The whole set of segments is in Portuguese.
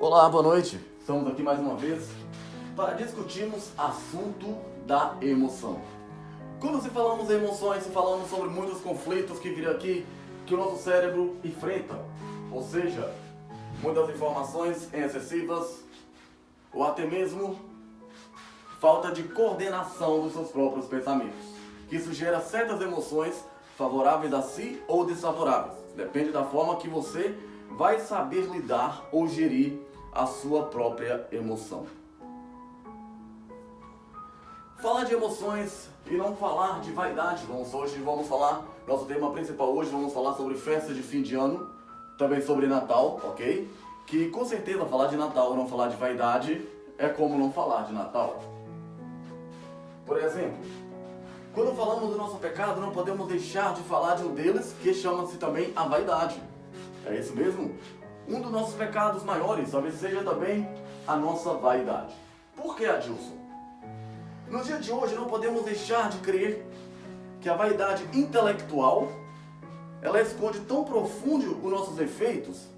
Olá, boa noite. Estamos aqui mais uma vez para discutirmos assunto da emoção. Quando se falamos em emoções, se falamos sobre muitos conflitos que viram aqui, que o nosso cérebro enfrenta. Ou seja, muitas informações excessivas ou até mesmo falta de coordenação dos seus próprios pensamentos. Que isso gera certas emoções favoráveis a si ou desfavoráveis. Depende da forma que você vai saber lidar ou gerir a sua própria emoção. Falar de emoções e não falar de vaidade. Hoje vamos falar, nosso tema principal hoje, vamos falar sobre festa de fim de ano, também sobre Natal, ok? Que com certeza falar de Natal e não falar de vaidade é como não falar de Natal. Por exemplo, quando falamos do nosso pecado, não podemos deixar de falar de um deles que chama-se também a vaidade. É isso mesmo? Um dos nossos pecados maiores talvez seja também a nossa vaidade. Por que, Adilson? No dia de hoje não podemos deixar de crer que a vaidade intelectual ela esconde tão profundo os nossos efeitos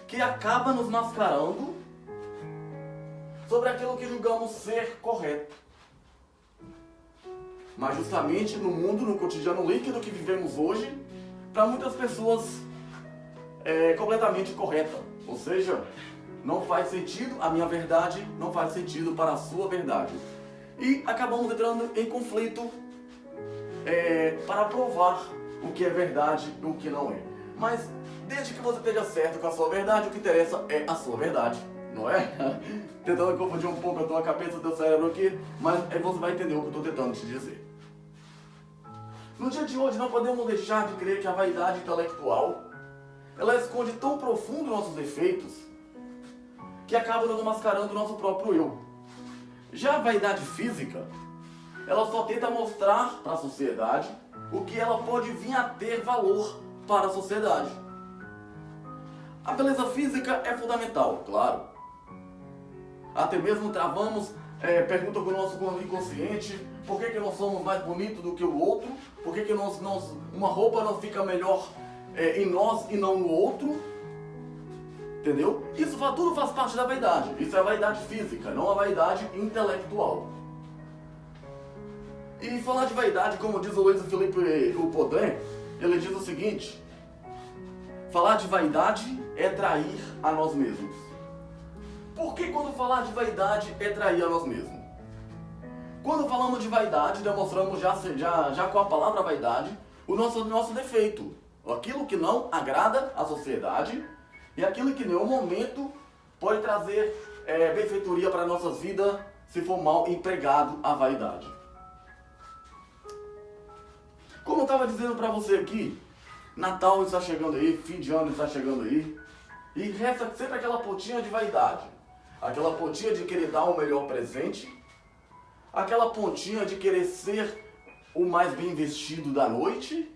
que acaba nos mascarando sobre aquilo que julgamos ser correto. Mas justamente no mundo, no cotidiano líquido que vivemos hoje, para muitas pessoas é completamente correta. Ou seja, não faz sentido, a minha verdade não faz sentido para a sua verdade. E acabamos entrando em conflito para provar o que é verdade e o que não é. Mas desde que você esteja certo com a sua verdade, o que interessa é a sua verdade, não é? Tentando confundir um pouco a tua cabeça, o teu cérebro aqui, mas você vai entender o que eu estou tentando te dizer. No dia de hoje não podemos deixar de crer que a vaidade intelectual ela esconde tão profundo nossos defeitos que acaba nos mascarando o nosso próprio eu. Já a vaidade física, ela só tenta mostrar para a sociedade o que ela pode vir a ter valor para a sociedade. A beleza física é fundamental, claro. Até mesmo travamos, pergunta com o nosso inconsciente, por que nós somos mais bonitos do que o outro? Por que uma roupa não fica melhor em nós e não no outro? Entendeu? Isso tudo faz parte da vaidade. Isso é a vaidade física, não a vaidade intelectual. E falar de vaidade, como diz o Luiz Felipe Poudin, ele diz o seguinte: falar de vaidade é trair a nós mesmos. Por que quando falar de vaidade é trair a nós mesmos? Quando falamos de vaidade, demonstramos já com a palavra vaidade o nosso defeito. Aquilo que não agrada à sociedade e aquilo que em nenhum momento pode trazer benfeitoria para a nossa vida se for mal empregado a vaidade. Como eu estava dizendo para você aqui, Natal está chegando aí, fim de ano está chegando aí, e resta sempre aquela pontinha de vaidade, aquela pontinha de querer dar o melhor presente, aquela pontinha de querer ser o mais bem vestido da noite,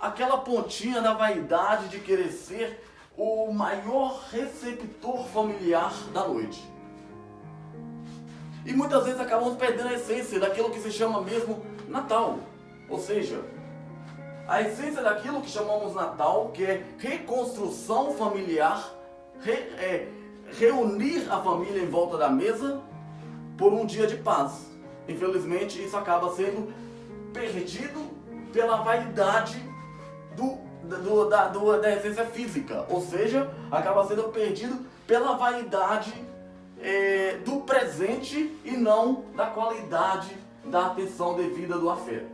aquela pontinha da vaidade de querer ser o maior receptor familiar da noite. E muitas vezes acabamos perdendo a essência daquilo que se chama mesmo Natal. Ou seja, a essência daquilo que chamamos Natal, que é reconstrução familiar, reunir a família em volta da mesa por um dia de paz. Infelizmente isso acaba sendo perdido pela vaidade da essência física, ou seja, acaba sendo perdido pela vaidade do presente e não da qualidade da atenção devida do afeto.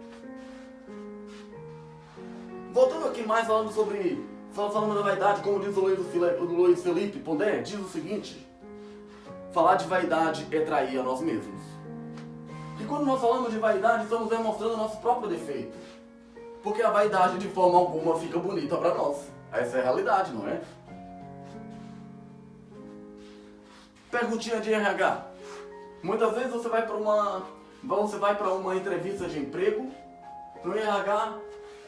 Voltando aqui mais falando da vaidade, como diz o Luiz Felipe Poudin, diz o seguinte: falar de vaidade é trair a nós mesmos. E quando nós falamos de vaidade, estamos demonstrando o nosso próprio defeito. Porque a vaidade de forma alguma fica bonita para nós. Essa é a realidade, não é? Perguntinha de RH. Muitas vezes você vai para uma entrevista de emprego, no RH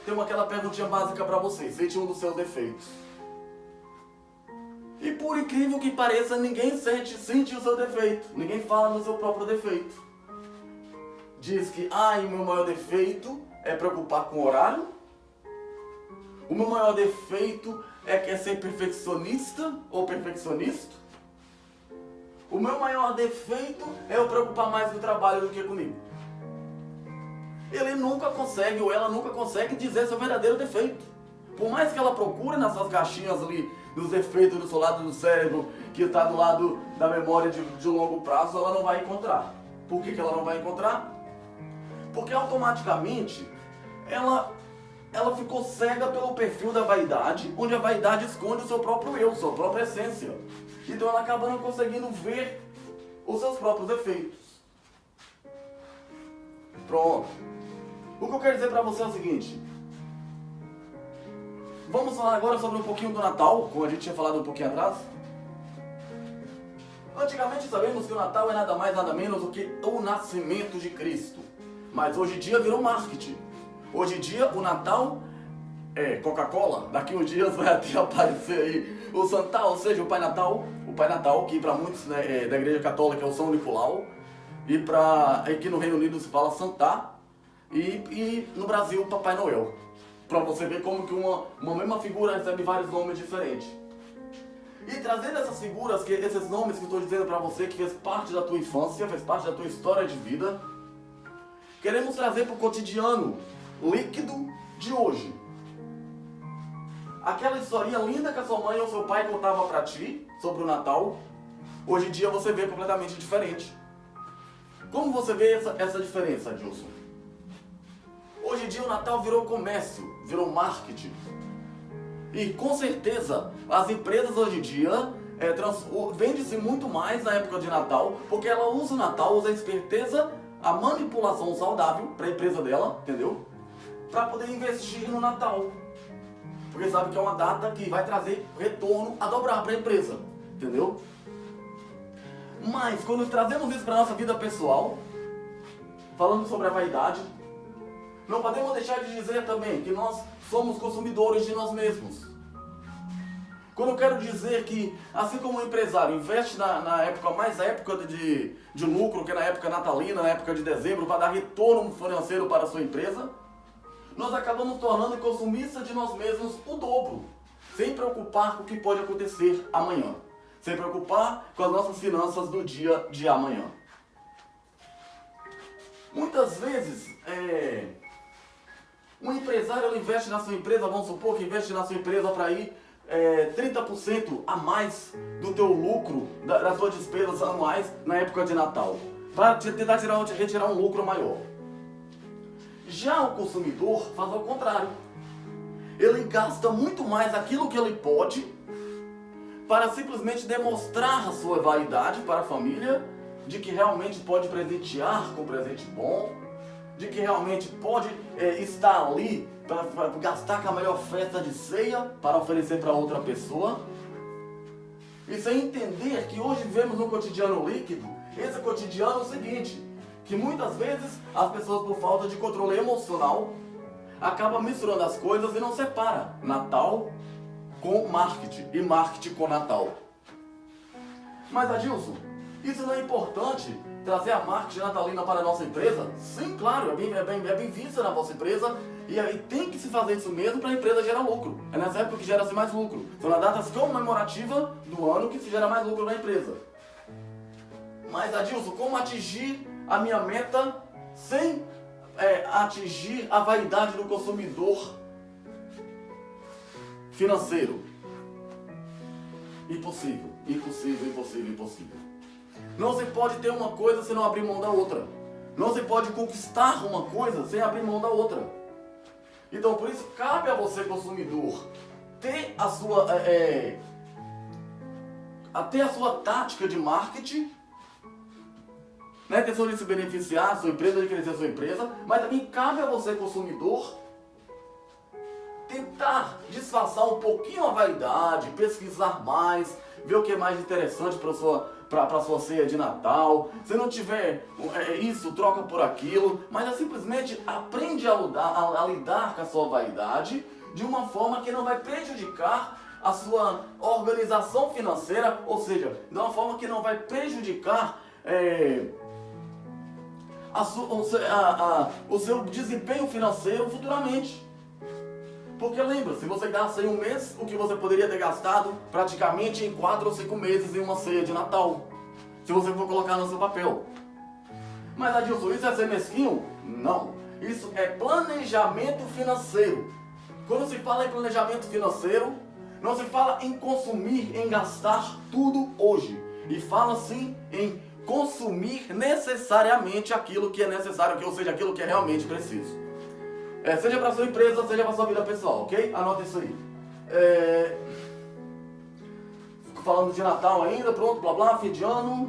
tem aquela perguntinha básica para você: cite um dos seus defeitos. E por incrível que pareça, ninguém sente o seu defeito. Ninguém fala no seu próprio defeito. Diz que, o meu maior defeito é preocupar com o horário. O meu maior defeito é ser perfeccionista ou perfeccionista. O meu maior defeito é eu preocupar mais com o trabalho do que comigo. Ele nunca consegue, ou ela nunca consegue dizer seu verdadeiro defeito. Por mais que ela procure nas suas caixinhas ali, dos defeitos do seu lado do cérebro, que está do lado da memória de longo prazo, ela não vai encontrar. Por que ela não vai encontrar? Porque automaticamente ela ficou cega pelo perfil da vaidade, onde a vaidade esconde o seu próprio eu, sua própria essência. Então ela acaba não conseguindo ver os seus próprios defeitos. Pronto. O que eu quero dizer para você é o seguinte. Vamos falar agora sobre um pouquinho do Natal, como a gente tinha falado um pouquinho atrás. Antigamente sabemos que o Natal é nada mais nada menos do que o nascimento de Cristo. Mas hoje em dia virou marketing. Hoje em dia o Natal é Coca-Cola. Daqui uns dias vai até aparecer aí o Santa, ou seja, o Pai Natal. O Pai Natal, que para muitos, né, da igreja católica é o São Nicolau. E aqui no Reino Unido se fala Santa. E no Brasil, Papai Noel. Para você ver como que uma mesma figura recebe vários nomes diferentes. E trazendo essas figuras, esses nomes que eu estou dizendo para você, que fez parte da tua infância, fez parte da tua história de vida, queremos trazer para o cotidiano líquido de hoje. Aquela historinha linda que a sua mãe ou seu pai contava para ti sobre o Natal, hoje em dia você vê completamente diferente. Como você vê essa diferença, Adilson? Hoje em dia o Natal virou comércio, virou marketing. E com certeza as empresas hoje em dia vende-se muito mais na época de Natal, porque ela usa o Natal, usa a esperteza, a manipulação saudável para a empresa dela, entendeu? Para poder investir no Natal. Porque sabe que é uma data que vai trazer retorno a dobrar para a empresa, entendeu? Mas quando trazemos isso para a nossa vida pessoal, falando sobre a vaidade, não podemos deixar de dizer também que nós somos consumidores de nós mesmos. Quando eu quero dizer que, assim como o empresário investe na época de lucro, que é na época natalina, na época de dezembro, para dar retorno financeiro para a sua empresa, nós acabamos tornando consumistas de nós mesmos o dobro, sem preocupar com o que pode acontecer amanhã, sem preocupar com as nossas finanças do dia de amanhã. Muitas vezes, um empresário ele investe na sua empresa, vamos supor que investe na sua empresa para ir 30% a mais do teu lucro, das suas despesas anuais na época de Natal, para tentar retirar um lucro maior. Já o consumidor faz ao contrário. Ele gasta muito mais aquilo que ele pode para simplesmente demonstrar a sua vaidade para a família, de que realmente pode presentear com um presente bom, de que realmente pode estar ali para gastar com a melhor festa de ceia para oferecer para outra pessoa. E sem entender que hoje vivemos um cotidiano líquido. Esse cotidiano é o seguinte, que muitas vezes as pessoas, por falta de controle emocional, acabam misturando as coisas e não separa Natal com marketing e marketing com Natal. Mas Adilson, isso não é importante trazer a marketing natalina para a nossa empresa? Sim, claro, é bem vista na vossa empresa e aí tem que se fazer isso mesmo para a empresa gerar lucro. É nessa época que gera-se mais lucro. São nas datas comemorativas do ano que se gera mais lucro na empresa. Mas Adilson, como atingir a minha meta sem atingir a vaidade do consumidor financeiro? Impossível, impossível, impossível, impossível. Não se pode ter uma coisa sem não abrir mão da outra. Não se pode conquistar uma coisa sem abrir mão da outra. Então, por isso, cabe a você, consumidor, ter a sua tática de marketing, na intenção de se beneficiar a sua empresa, de crescer a sua empresa, mas também cabe a você, consumidor, tentar disfarçar um pouquinho a vaidade, pesquisar mais, ver o que é mais interessante para a sua ceia de Natal. Se não tiver isso, troca por aquilo, mas simplesmente aprende a lidar com a sua vaidade de uma forma que não vai prejudicar a sua organização financeira, ou seja, de uma forma que não vai prejudicar o seu desempenho financeiro futuramente. Porque lembra, se você gasta em um mês o que você poderia ter gastado praticamente em 4 ou 5 meses em uma ceia de Natal. se você for colocar no seu papel. Mas Adilson, isso é ser mesquinho? Não. Isso é planejamento financeiro. Quando se fala em planejamento financeiro, não se fala em consumir, em gastar tudo hoje. E fala sim em consumir necessariamente aquilo que é necessário, ou seja, aquilo que é realmente preciso. Seja para sua empresa, seja para sua vida pessoal, ok? Anota isso aí. Falando de Natal ainda, pronto, blá blá, fim de ano.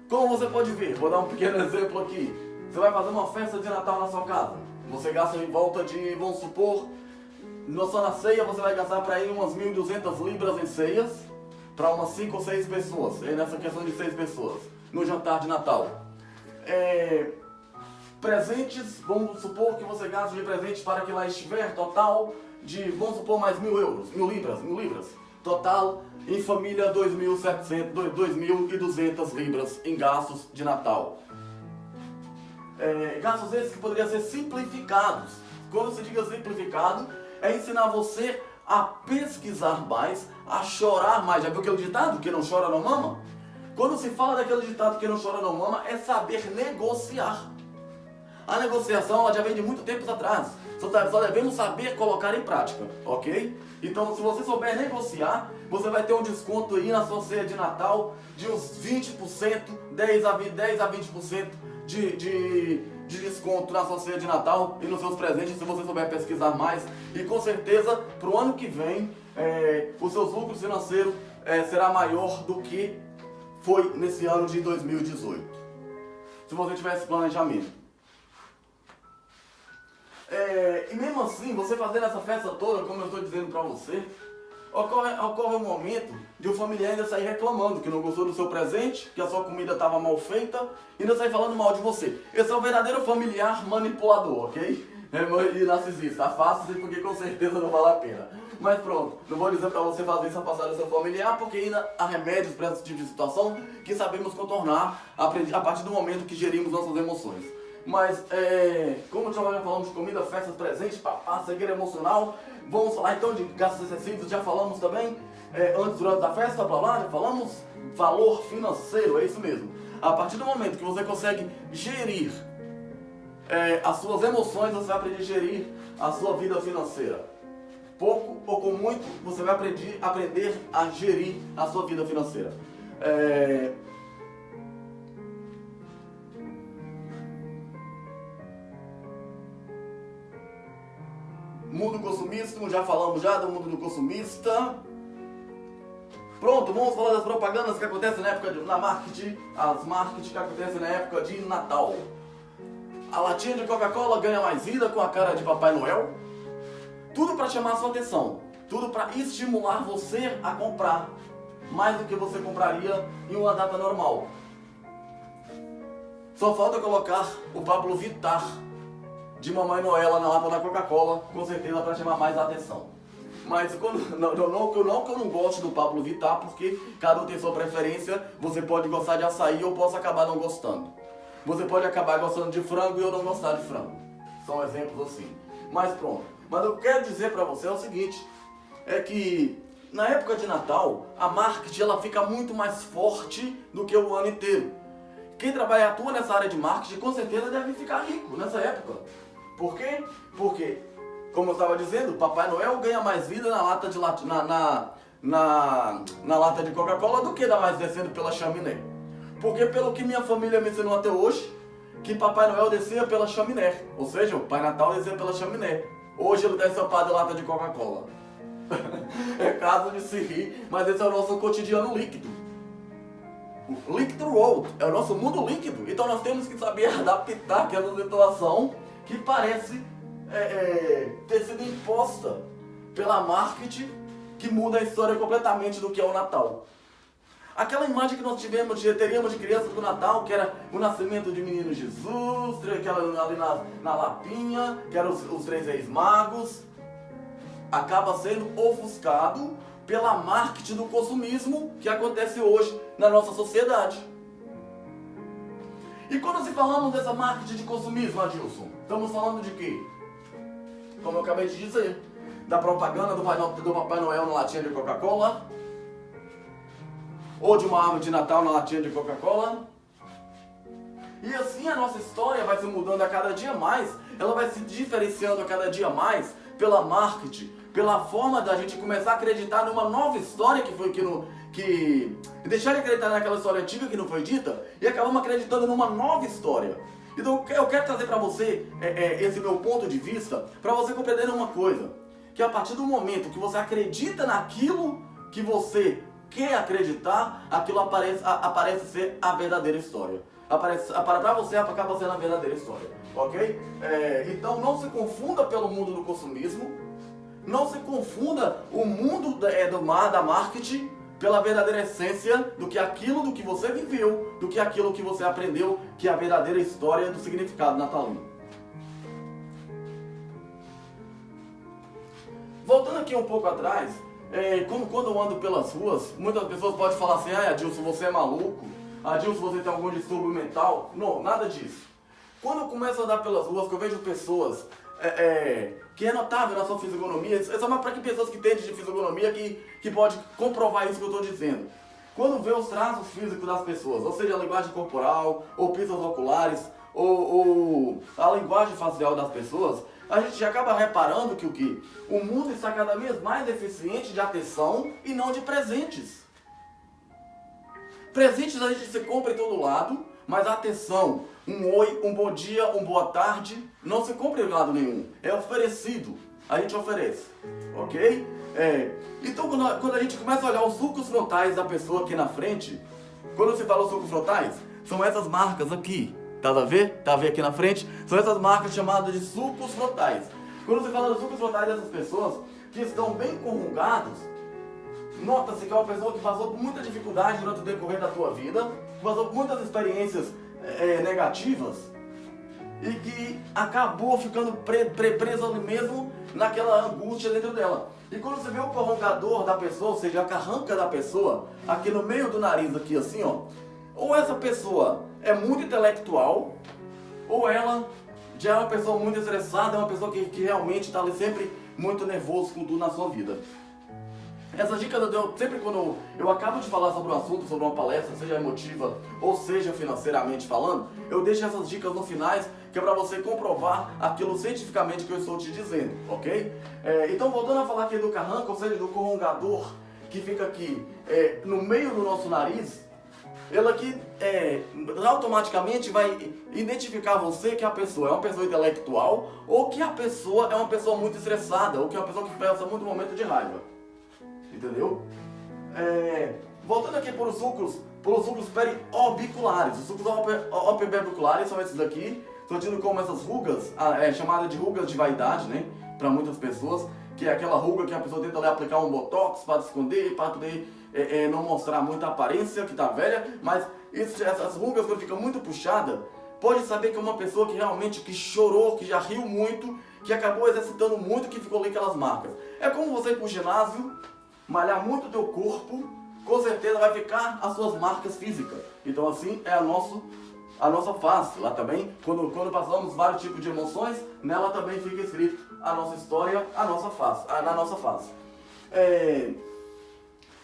Como você pode ver, vou dar um pequeno exemplo aqui. Você vai fazer uma festa de Natal na sua casa. Você gasta em volta de, vamos supor, só na ceia você vai gastar para ir umas 1.200 libras em ceias, para umas 5 ou 6 pessoas, nessa questão de 6 pessoas, no jantar de Natal. Presentes, vamos supor que você gasta de presentes para que lá estiver total de, vamos supor, mais 1.000 euros, 1.000 libras, total em família 2.200 libras em gastos de Natal. Gastos esses que poderiam ser simplificados. Quando se diga simplificado, é ensinar você a pesquisar mais, a chorar mais. Já viu aquele ditado, que não chora não mama? Quando se fala daquele ditado que não chora não mama, é saber negociar. A negociação ela já vem de muito tempo atrás. Só devemos saber colocar em prática, ok? Então, se você souber negociar, você vai ter um desconto aí na sua ceia de Natal de uns 20%, 10 a 20% de desconto na sua ceia de Natal e nos seus presentes, se você souber pesquisar mais. E com certeza, para o ano que vem, os seus lucros financeiros será maior do que foi nesse ano de 2018. Se você tiver esse planejamento. E mesmo assim, você fazendo essa festa toda, como eu estou dizendo para você, ocorre um momento de o familiar ainda sair reclamando que não gostou do seu presente, que a sua comida estava mal feita, e ainda sair falando mal de você. Esse é o verdadeiro familiar manipulador, ok? E narcisista, fácil porque com certeza não vale a pena. Mas pronto, não vou dizer para você fazer isso afastar do seu familiar, porque ainda há remédios para esse tipo de situação que sabemos contornar a partir do momento que gerimos nossas emoções. Mas, como já falamos de comida, festas, presentes, papá, cegueira emocional, vamos falar então de gastos excessivos, já falamos também, antes, durante a festa, blá blá, já falamos, valor financeiro, é isso mesmo. A partir do momento que você consegue gerir as suas emoções, você vai aprender a gerir a sua vida financeira. Pouco ou com muito, você vai aprender a gerir a sua vida financeira. Mundo consumista, já falamos do mundo do consumista. Pronto, vamos falar das propagandas que acontecem na época as marketing que acontecem na época de Natal. A latinha de Coca-Cola ganha mais vida com a cara de Papai Noel. Tudo para chamar a sua atenção, tudo para estimular você a comprar mais do que você compraria em uma data normal. Só falta colocar o Pablo Vittar de Mamãe Noela na lata da Coca-Cola, com certeza para chamar mais a atenção. Mas não que eu não gosto do Pablo Vittar, porque cada um tem sua preferência, você pode gostar de açaí, eu posso acabar não gostando. Você pode acabar gostando de frango e eu não gostar de frango. São exemplos assim. Mas pronto. Mas eu quero dizer para você o seguinte, é que na época de Natal, a marketing ela fica muito mais forte do que o ano inteiro. Quem atua nessa área de marketing com certeza deve ficar rico nessa época. Por quê? Porque, como eu estava dizendo, Papai Noel ganha mais vida na lata de Coca-Cola do que mais descendo pela chaminé. Porque pelo que minha família me ensinou até hoje, que Papai Noel descia pela chaminé. Ou seja, o Pai Natal descia pela chaminé. Hoje ele desce a pá de lata de Coca-Cola. É caso de se rir, mas esse é o nosso cotidiano líquido. O Liquid World é o nosso mundo líquido. Então nós temos que saber adaptar aquela situação que parece ter sido imposta pela marketing, que muda a história completamente do que é o Natal. Aquela imagem que nós teríamos de criança do Natal, que era o nascimento de menino Jesus, que era ali na Lapinha, que eram os 3 reis magos, acaba sendo ofuscado pela marketing do consumismo que acontece hoje na nossa sociedade. E quando se falamos dessa marketing de consumismo, Adilson, estamos falando de quê? Como eu acabei de dizer, da propaganda do Papai Noel na latinha de Coca-Cola? Ou de uma árvore de Natal na latinha de Coca-Cola? E assim a nossa história vai se mudando a cada dia mais, ela vai se diferenciando a cada dia mais pela marketing, pela forma da gente começar a acreditar numa nova história que foi que deixar de acreditar naquela história antiga que não foi dita e acabamos acreditando numa nova história. Então eu quero trazer para você esse meu ponto de vista, para você compreender uma coisa, que a partir do momento que você acredita naquilo que você quer acreditar, aquilo aparece ser a verdadeira história. Para você acaba sendo a verdadeira história, ok? Então não se confunda pelo mundo do consumismo, não se confunda o mundo da marketing pela verdadeira essência do que você viveu, do que aquilo que você aprendeu, que é a verdadeira história do significado natalino. Voltando aqui um pouco atrás, quando eu ando pelas ruas, muitas pessoas podem falar assim: Adilson, você é maluco, Adilson, você tem algum distúrbio mental. Não, nada disso. Quando eu começo a andar pelas ruas, que eu vejo pessoas que é notável na sua fisionomia, é só mais para que pessoas que entendem de fisionomia que pode comprovar isso que eu estou dizendo. Quando vê os traços físicos das pessoas, ou seja, a linguagem corporal, ou pistas oculares, ou a linguagem facial das pessoas, a gente já acaba reparando que o mundo está cada vez mais deficiente de atenção e não de presentes. Presentes a gente se compra em todo lado, mas atenção, um oi, um bom dia, um boa tarde, não se compra em lado nenhum. É oferecido, a gente oferece, ok? Então quando a gente começa a olhar os sulcos frontais da pessoa aqui na frente, quando se fala os sulcos frontais, são essas marcas aqui, tá a ver? Tá a ver aqui na frente? São essas marcas chamadas de sulcos frontais. Quando se fala dos sulcos frontais dessas pessoas que estão bem corrugados, nota-se que é uma pessoa que passou por muita dificuldade durante o decorrer da tua vida, que passou por muitas experiências negativas e que acabou ficando preso ali mesmo naquela angústia dentro dela. E quando você vê o corrugador da pessoa, ou seja, a carranca da pessoa, aqui no meio do nariz, aqui assim, ó, ou essa pessoa é muito intelectual, ou ela já é uma pessoa muito estressada, é uma pessoa que realmente está ali sempre muito nervoso com tudo na sua vida. Essas dicas eu dou sempre quando eu acabo de falar sobre um assunto, sobre uma palestra, seja emotiva ou seja financeiramente falando, eu deixo essas dicas no finais, que é para você comprovar aquilo cientificamente que eu estou te dizendo, ok? Então voltando a falar aqui do carranco, ou seja, do corrugador que fica aqui no meio do nosso nariz, ele aqui automaticamente vai identificar você que a pessoa é uma pessoa intelectual ou que a pessoa é uma pessoa muito estressada ou que é uma pessoa que passa muito momento de raiva. Entendeu? Voltando aqui para os sulcos periorbiculares. Os sulcos orbiculares são esses daqui, são tidos como essas rugas, chamadas de rugas de vaidade, né? Para muitas pessoas, que é aquela ruga que a pessoa tenta ali aplicar um botox para esconder, para poder não mostrar muita aparência, que está velha, mas essas rugas, quando ficam muito puxadas, pode saber que é uma pessoa que realmente chorou, que já riu muito, que acabou exercitando muito, que ficou ali aquelas marcas. É como você ir para o ginásio, malhar muito o teu corpo, com certeza vai ficar as suas marcas físicas. Então assim é a nossa face. Lá também, quando passamos vários tipos de emoções, nela também fica escrito a nossa história, na nossa face.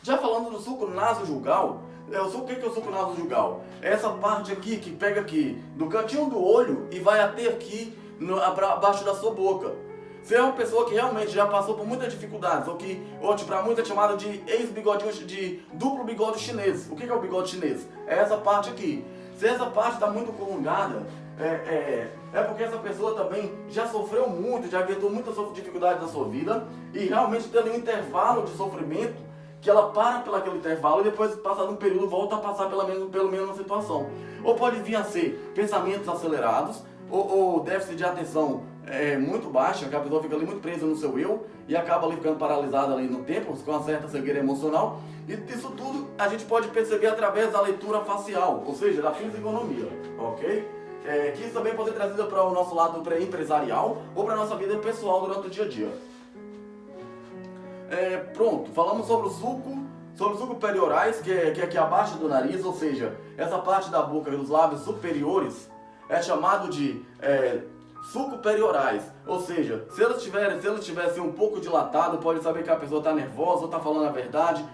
Já falando do sulco nasojugal, o que é o sulco nasojugal? É essa parte aqui que pega aqui do cantinho do olho e vai até aqui abaixo da sua boca. Você é uma pessoa que realmente já passou por muitas dificuldades, ou para muitos é chamada de ex-bigodinho, de duplo bigode chinês. O que é o bigode chinês? É essa parte aqui. Se essa parte está muito corrugada, é porque essa pessoa também já sofreu muito, já enfrentou muitas dificuldades na sua vida, e realmente tem um intervalo de sofrimento, que ela para pelo aquele intervalo e depois, passado um período, volta a passar pelo menos uma situação. Ou pode vir a ser pensamentos acelerados, ou déficit de atenção muito baixa, que a pessoa fica ali muito presa no seu eu e acaba ali ficando paralisada ali no tempo, com uma certa cegueira emocional. E isso tudo a gente pode perceber através da leitura facial, ou seja, da fisionomia, ok? Que isso também pode ser trazido para o nosso lado empresarial ou para a nossa vida pessoal durante o dia a dia. Pronto, falamos sobre os sulcos periorais, que é aqui abaixo do nariz, ou seja, essa parte da boca e dos lábios superiores é chamado de suco-periorais, ou seja, se eles tivessem um pouco dilatado, pode saber que a pessoa está nervosa ou está falando a verdade,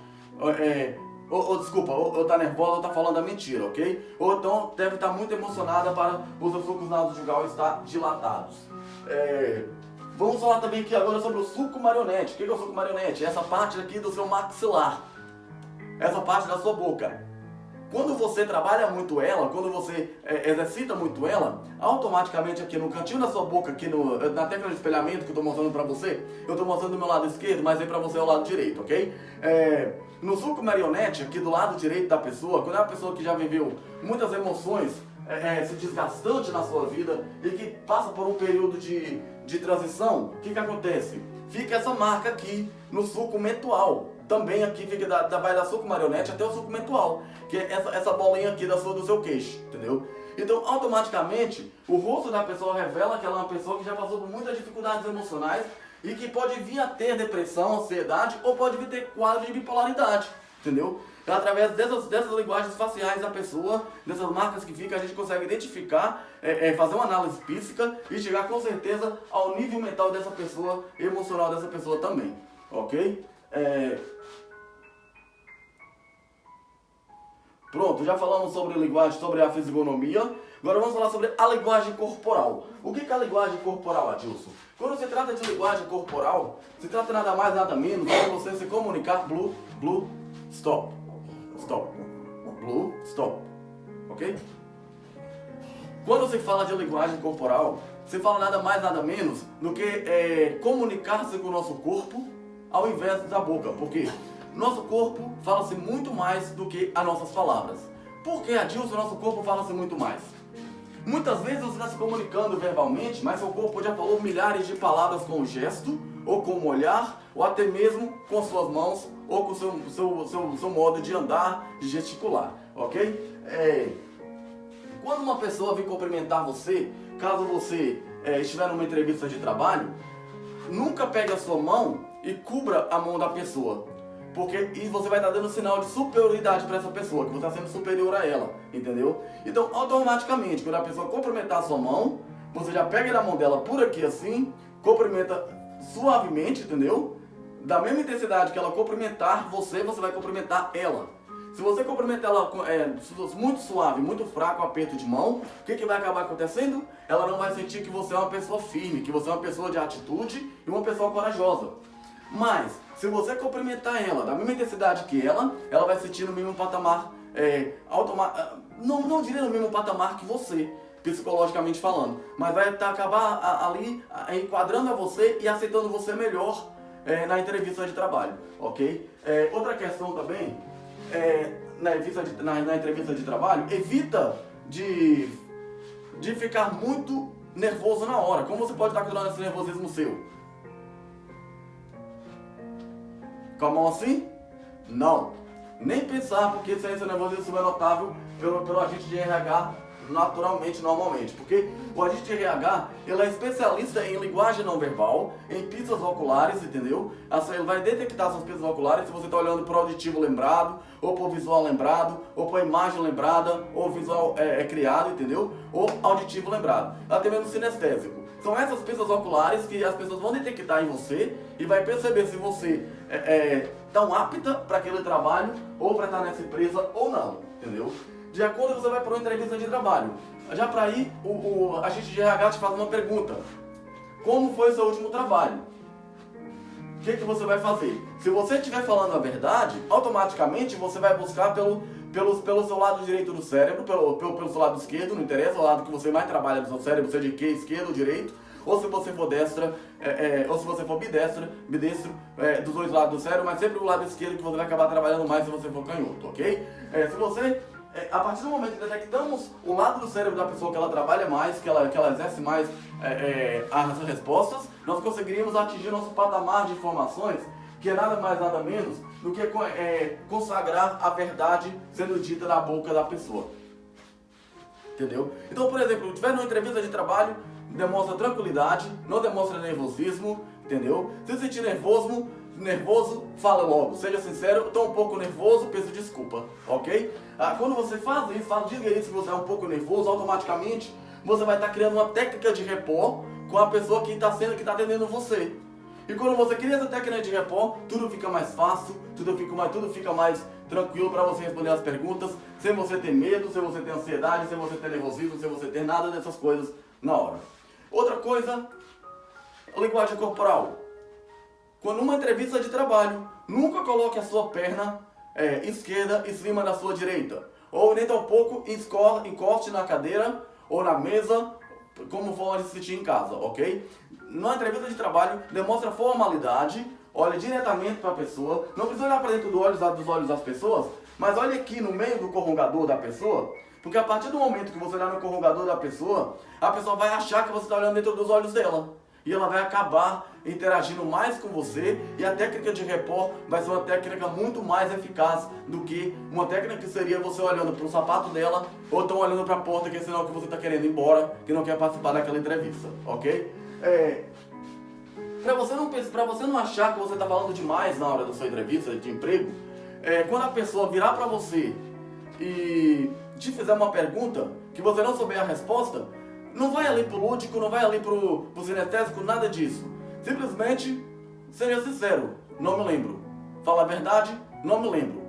desculpa, ou está nervosa ou está falando a mentira, ok? Ou então deve estar muito emocionada para os seus sucos nasojugal estar dilatados. Vamos falar também aqui agora sobre o suco marionete. O que é o suco marionete? Essa parte aqui do seu maxilar, essa parte da sua boca. Quando você trabalha muito ela, quando você exercita muito ela, automaticamente aqui no cantinho da sua boca, aqui na tecla de espelhamento que eu estou mostrando para você, eu estou mostrando do meu lado esquerdo, mas aí para você é o lado direito, ok? No suco marionete, aqui do lado direito da pessoa, quando é uma pessoa que já viveu muitas emoções se desgastante na sua vida e que passa por um período de transição, o que acontece? Fica essa marca aqui no suco mentual. Também aqui fica vai da suco marionete até o suco mentual, que é essa bolinha aqui do seu queixo, entendeu? Então, automaticamente, o rosto da pessoa revela que ela é uma pessoa que já passou por muitas dificuldades emocionais e que pode vir a ter depressão, ansiedade ou pode vir a ter quadro de bipolaridade, entendeu? Então, através dessas linguagens faciais da pessoa, dessas marcas que ficam, a gente consegue identificar, fazer uma análise física e chegar com certeza ao nível mental dessa pessoa, emocional dessa pessoa também, ok? Pronto, já falamos sobre linguagem, sobre a fisionomia. Agora vamos falar sobre a linguagem corporal. O que é a linguagem corporal, Adilson? Quando se trata de linguagem corporal, se trata nada mais, nada menos de você se comunicar blue, stop, blue, stop, ok? Quando se fala de linguagem corporal, se fala nada mais, nada menos do que comunicar-se com o nosso corpo ao invés da boca, porque nosso corpo fala-se muito mais do que as nossas palavras. Por que, Adilson, nosso corpo fala-se muito mais? Muitas vezes você está se comunicando verbalmente, mas seu corpo já falou milhares de palavras com o gesto, ou com o olhar, ou até mesmo com suas mãos, ou com o seu modo de andar, de gesticular, ok? Quando uma pessoa vem cumprimentar você, caso você estiver numa entrevista de trabalho, nunca pegue a sua mão e cubra a mão da pessoa. E você vai estar dando sinal de superioridade para essa pessoa, que você está sendo superior a ela, entendeu? Então, automaticamente, quando a pessoa cumprimentar a sua mão, você já pega na mão dela por aqui assim, cumprimenta suavemente, entendeu? Da mesma intensidade que ela cumprimentar você vai cumprimentar ela. Se você cumprimentar ela muito suave, muito fraco, aperto de mão, o que vai acabar acontecendo? Ela não vai sentir que você é uma pessoa firme, que você é uma pessoa de atitude e uma pessoa corajosa. Mas, se você cumprimentar ela da mesma intensidade que ela vai sentir no mesmo patamar, não diria no mesmo patamar que você, psicologicamente falando, mas vai acabar ali enquadrando a você e aceitando você melhor na entrevista de trabalho, ok? Outra questão também, na entrevista de trabalho, evita de ficar muito nervoso na hora. Como você pode estar controlando esse nervosismo seu? Com a mão assim? Não. Nem pensar, porque esse nervosismo é notável pelo agente de RH naturalmente, normalmente. Porque o agente de RH, ele é especialista em linguagem não verbal, em pistas oculares, entendeu? Ele vai detectar suas pistas oculares se você está olhando para o auditivo lembrado, ou para o visual lembrado, ou para a imagem lembrada, ou visual criado, entendeu? Ou auditivo lembrado. Até mesmo sinestésico. São essas pistas oculares que as pessoas vão detectar em você e vai perceber se você tão apta para aquele trabalho ou para estar nessa empresa ou não, entendeu? De acordo, você vai para uma entrevista de trabalho. Já para aí, o agente de RH te faz uma pergunta: como foi o seu último trabalho? O que você vai fazer? Se você estiver falando a verdade, automaticamente você vai buscar pelo seu lado direito do cérebro, pelo seu lado esquerdo, não interessa o lado que você mais trabalha no seu cérebro, seja de que, esquerdo ou direito, ou se você for destra, ou se você for bidestro, dos dois lados do cérebro, mas sempre o lado esquerdo que você vai acabar trabalhando mais se você for canhoto, ok? Se você, a partir do momento que detectamos o lado do cérebro da pessoa que ela trabalha mais, que ela exerce mais as respostas, nós conseguiríamos atingir nosso patamar de informações, que é nada mais nada menos do que consagrar a verdade sendo dita da boca da pessoa. Entendeu? Então, por exemplo, estiver numa entrevista de trabalho, demonstra tranquilidade, não demonstra nervosismo, entendeu? Se sentir nervoso, fala logo, seja sincero, estou um pouco nervoso, peço desculpa, ok? Quando você faz isso, diga isso que você é um pouco nervoso, automaticamente você vai estar criando uma técnica de rapport com a pessoa que está atendendo você. E quando você cria essa técnica de rapport, tudo fica mais fácil, tudo fica mais tranquilo para você responder as perguntas, sem você ter medo, sem você ter ansiedade, sem você ter nervosismo, sem você ter nada dessas coisas na hora. Outra coisa, linguagem corporal. Quando uma entrevista de trabalho, nunca coloque a sua perna esquerda em cima da sua direita. Ou nem tampouco encoste na cadeira ou na mesa, como forma de se sentir em casa, ok? Na entrevista de trabalho, demonstra formalidade, olhe diretamente para a pessoa, não precisa olhar para dentro dos olhos das pessoas, mas olhe aqui no meio do corrugador da pessoa, porque a partir do momento que você olhar no corrugador da pessoa, a pessoa vai achar que você está olhando dentro dos olhos dela. E ela vai acabar interagindo mais com você, e a técnica de rapport vai ser uma técnica muito mais eficaz do que uma técnica que seria você olhando para o sapato dela, ou então olhando para a porta, que é sinal que você está querendo ir embora, que não quer participar daquela entrevista, ok? Para você não achar que você está falando demais na hora da sua entrevista de emprego, quando a pessoa virar para você e te fizer uma pergunta que você não souber a resposta, não vai ali pro lúdico, não vai ali pro cinestésico, nada disso. Simplesmente, seja sincero, não me lembro. Fala a verdade, não me lembro.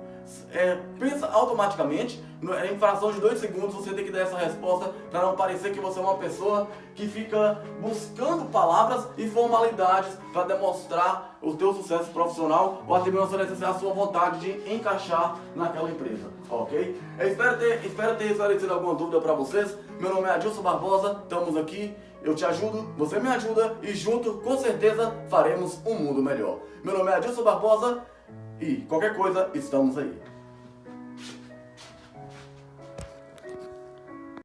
Pensa automaticamente, em fração de 2 segundos você tem que dar essa resposta para não parecer que você é uma pessoa que fica buscando palavras e formalidades para demonstrar o teu sucesso profissional ou até mesmo a sua vontade de encaixar naquela empresa, ok? Eu espero ter esclarecido alguma dúvida para vocês. Meu nome é Adilson Barbosa, estamos aqui, eu te ajudo, você me ajuda e junto, com certeza, faremos um mundo melhor. Meu nome é Adilson Barbosa e qualquer coisa, estamos aí.